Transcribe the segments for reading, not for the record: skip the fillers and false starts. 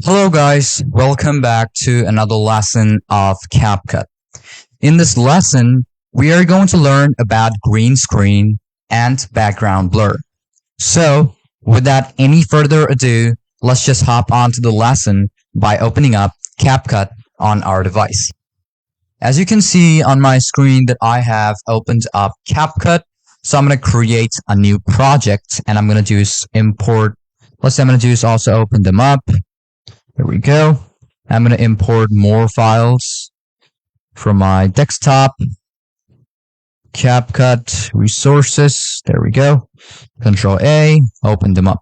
Hello guys, welcome back to another lesson of CapCut. In this lesson, we are going to learn about green screen and background blur. So, without any further ado, let's just hop onto the lesson by opening up CapCut on our device. As you can see on my screen that I have opened up CapCut, so I'm going to create a new project and I'm going to do is import. Let's say I'm going to do is also open them up. There we go. I'm going to import more files from my desktop. CapCut resources. There we go. Control A, open them up.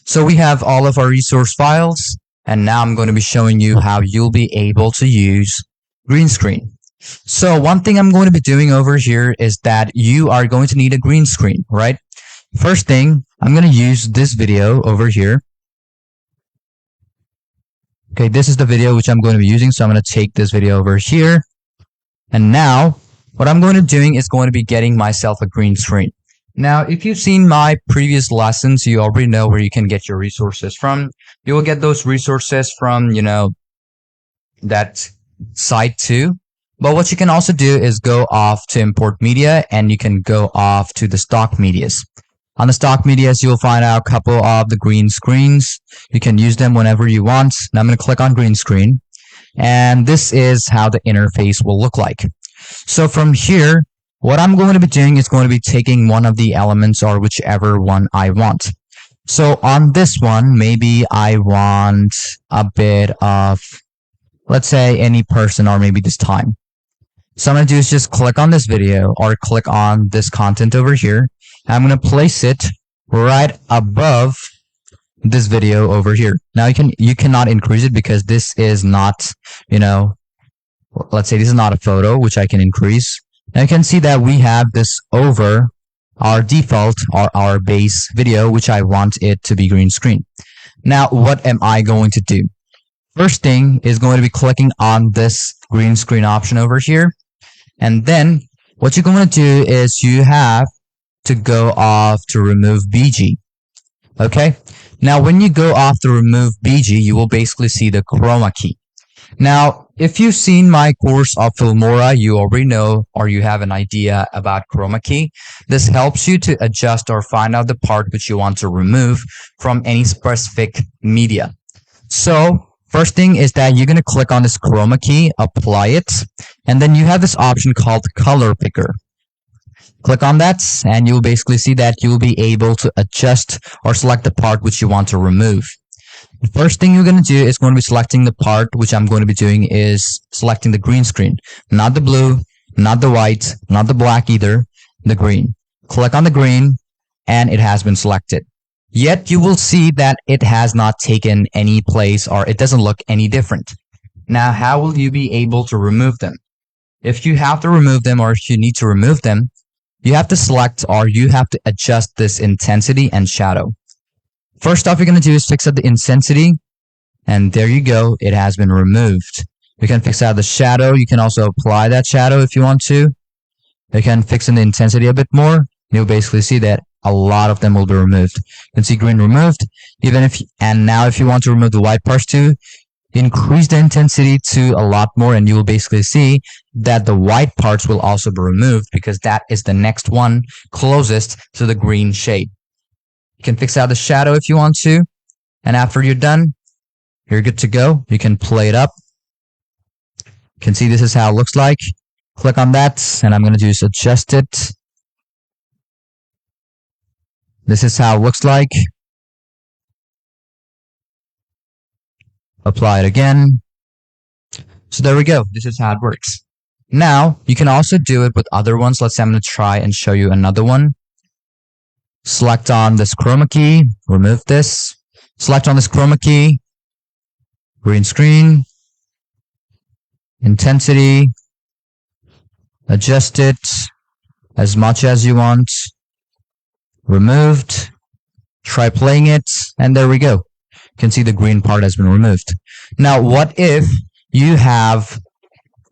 So we have all of our resource files, and now I'm going to be showing you how you'll be able to use green screen. So one thing I'm going to be doing over here is that you are going to need a green screen, right? First thing, I'm going to use this video over here. Okay, this is the video which I'm going to be using, so I'm going to take this video over here. And now, what I'm going to be doing is going to be getting myself a green screen. Now, if you've seen my previous lessons, you already know where you can get your resources from. You will get those resources from, that site too. But what you can also do is go off to import media, and you can go off to the stock medias. On the stock medias, you'll find out a couple of the green screens. You can use them whenever you want. Now I'm going to click on green screen. And this is how the interface will look like. So from here, what I'm going to be doing is going to be taking one of the elements or whichever one I want. So on this one, maybe I want a bit of, let's say, any person or maybe this time. So I'm going to do is just click on this video or click on this content over here. I'm going to place it right above this video over here. Now you cannot increase it because this is not, let's say this is not a photo, which I can increase. Now you can see that we have this over our default or our base video, which I want it to be green screen. Now, what am I going to do? First thing is going to be clicking on this green screen option over here. And then what you're going to do is you have to go off to remove BG. Okay. Now, when you go off to remove BG, you will basically see the Chroma key. Now, if you've seen my course of Filmora, you already know or you have an idea about Chroma key. This helps you to adjust or find out the part which you want to remove from any specific media. So, first thing is that you're going to click on this Chroma key, apply it, and then you have this option called Color Picker. Click on that, and you'll basically see that you'll be able to adjust or select the part which you want to remove. The first thing you're going to do is going to be selecting the part, which I'm going to be doing is selecting the green screen. Not the blue, not the white, not the black either, the green. Click on the green, and it has been selected. Yet you will see that it has not taken any place or it doesn't look any different. Now, how will you be able to remove them? If you have to remove them or if you need to remove them, you have to select or you have to adjust this intensity and shadow. First off, you're going to do is fix out the intensity, and there you go. It has been removed. You can fix out the shadow. You can also apply that shadow if you want to. You can fix in the intensity a bit more. You'll basically see that a lot of them will be removed. You can see green removed. And now if you want to remove the white parts too, increase the intensity to a lot more, and you will basically see that the white parts will also be removed because that is the next one closest to the green shade. You can fix out the shadow if you want to, and after you're done, you're good to go. You can play it up. You can see this is how it looks like. Click on that, and I'm going to do is adjust it. This is how it looks like. Apply it again. So there we go. This is how it works. Now, you can also do it with other ones. Let's say I'm going to try and show you another one. Select on this Chroma key. Remove this. Select on this Chroma key. Green screen. Intensity. Adjust it as much as you want. Removed. Try playing it. And there we go. You can see the green part has been removed. Now, what if you have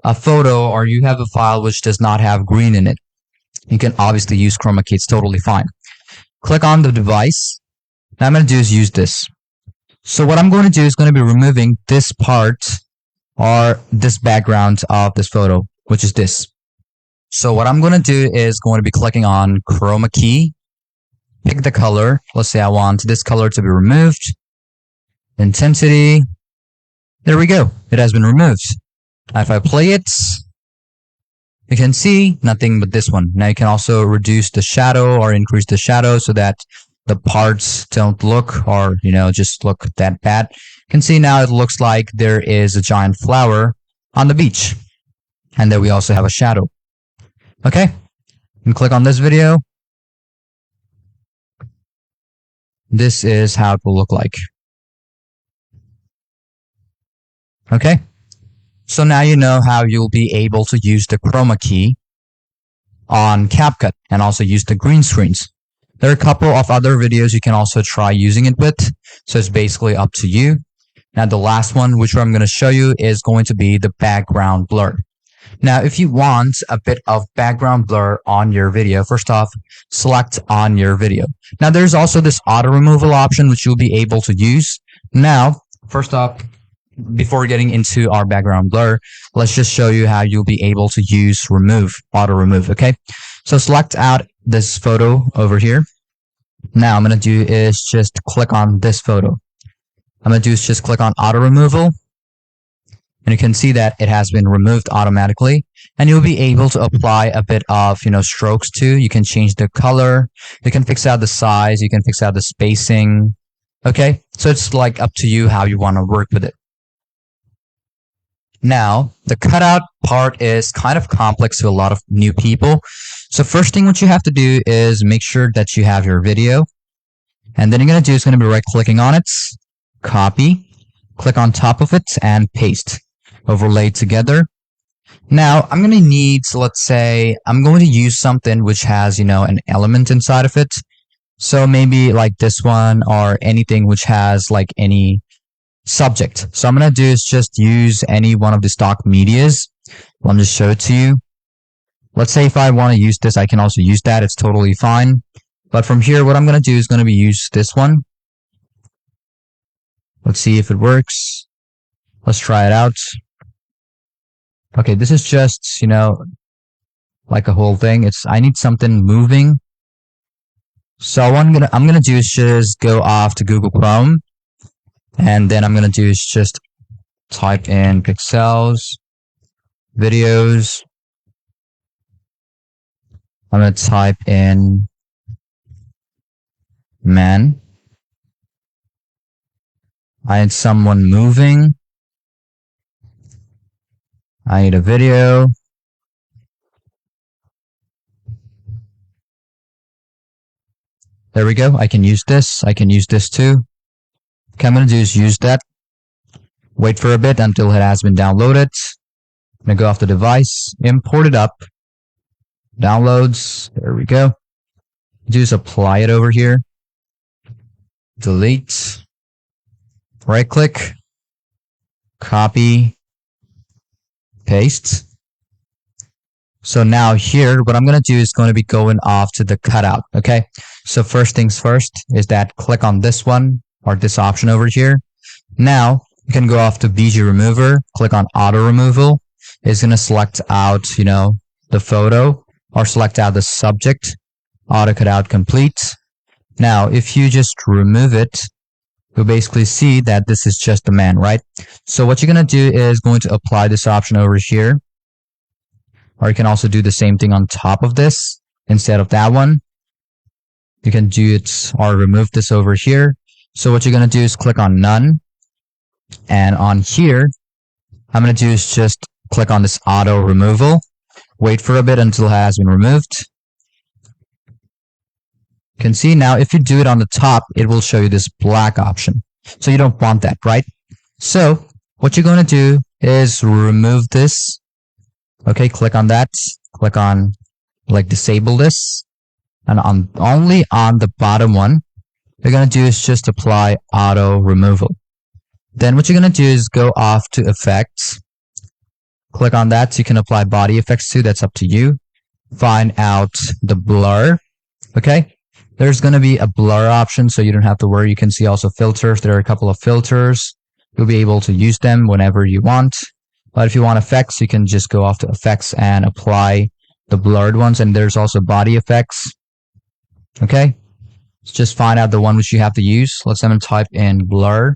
a photo or you have a file which does not have green in it? You can obviously use Chroma key. It's totally fine. Click on the device. Now I'm going to do is use this. So what I'm going to do is going to be removing this part or this background of this photo, which is this. So what I'm going to do is going to be clicking on Chroma key, pick the color. Let's say I want this color to be removed. Intensity. There we go. It has been removed. Now if I play it, you can see nothing but this one. Now you can also reduce the shadow or increase the shadow so that the parts don't look or, just look that bad. You can see now it looks like there is a giant flower on the beach. And then we also have a shadow. Okay. And click on this video. This is how it will look like. Okay. So now you know how you'll be able to use the Chroma key on CapCut and also use the green screens. There are a couple of other videos you can also try using it with. So it's basically up to you. Now the last one, which I'm going to show you, is going to be the background blur. Now, if you want a bit of background blur on your video, first off, select on your video. Now, there's also this auto removal option, which you'll be able to use. Now, first off, before getting into our background blur, let's just show you how you'll be able to use auto remove, okay? So select out this photo over here. Now, I'm going to do is just click on this photo. I'm going to do is just click on auto removal. And you can see that it has been removed automatically. And you'll be able to apply a bit of, strokes too. You can change the color. You can fix out the size. You can fix out the spacing. Okay? So it's like up to you how you want to work with it. Now, the cutout part is kind of complex to a lot of new people. So first thing what you have to do is make sure that you have your video. And then you're going to do is going to be right clicking on it, copy, click on top of it and paste, overlay together. Now I'm going to need, let's say I'm going to use something which has, an element inside of it. So maybe like this one or anything which has like any subject. So I'm going to do is just use any one of the stock medias. Let me just show it to you. Let's say if I want to use this, I can also use that. It's totally fine. But from here, what I'm going to do is going to be use this one. Let's see if it works. Let's try it out. Okay, this is just, like a whole thing. I need something moving. So what I'm gonna do is just go off to Google Chrome. And then I'm gonna do is just type in pixels, videos. I'm gonna type in man. I need someone moving. I need a video. There we go. I can use this. I can use this too. Okay, I'm going to do is use that. Wait for a bit until it has been downloaded. I'm going to go off the device, import it up. Downloads. There we go. Do is apply it over here. Delete. Right click. Copy. Paste. So now here, what I'm going to do is going to be going off to the cutout. Okay. So first things first is that click on this one or this option over here. Now you can go off to BG remover, click on auto removal. It's going to select out, the photo or select out the subject, auto cutout complete. Now, if you just remove it, you'll basically see that this is just the man, right? So what you're going to do is going to apply this option over here. Or you can also do the same thing on top of this instead of that one. You can do it or remove this over here. So what you're going to do is click on none. And on here, I'm going to do is just click on this auto removal. Wait for a bit until it has been removed. You can see now if you do it on the top, it will show you this black option. So you don't want that, right? So what you're going to do is remove this. Okay, click on that. Click on disable this. And only on the bottom one, you're going to do is just apply auto removal. Then what you're going to do is go off to effects. Click on that so you can apply body effects too. That's up to you. Find out the blur. Okay. There's going to be a blur option, so you don't have to worry. You can see also filters. There are a couple of filters. You'll be able to use them whenever you want. But if you want effects, you can just go off to effects and apply the blurred ones. And there's also body effects. Okay. Let's just find out the one which you have to use. Let's type in blur.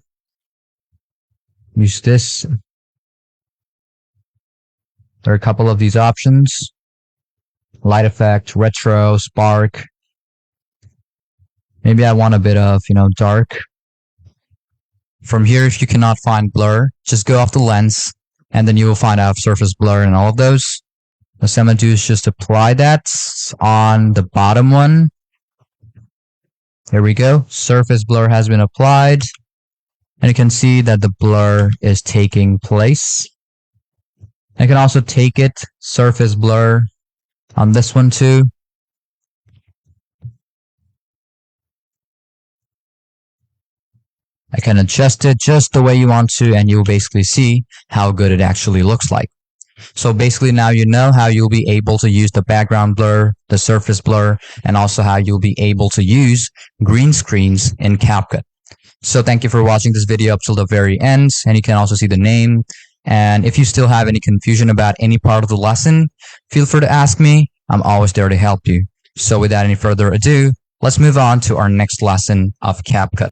Use this. There are a couple of these options. Light effect, retro, spark. Maybe I want a bit of, dark. From here, if you cannot find blur, just go off the lens, and then you will find out surface blur and all of those. What I'm going to do is just apply that on the bottom one. There we go. Surface blur has been applied. And you can see that the blur is taking place. I can also take it, surface blur, on this one too. I can adjust it just the way you want to, and you'll basically see how good it actually looks like. So basically now you know how you'll be able to use the background blur, the surface blur, and also how you'll be able to use green screens in CapCut. So thank you for watching this video up till the very end, and you can also see the name. And if you still have any confusion about any part of the lesson, feel free to ask me. I'm always there to help you. So without any further ado, let's move on to our next lesson of CapCut.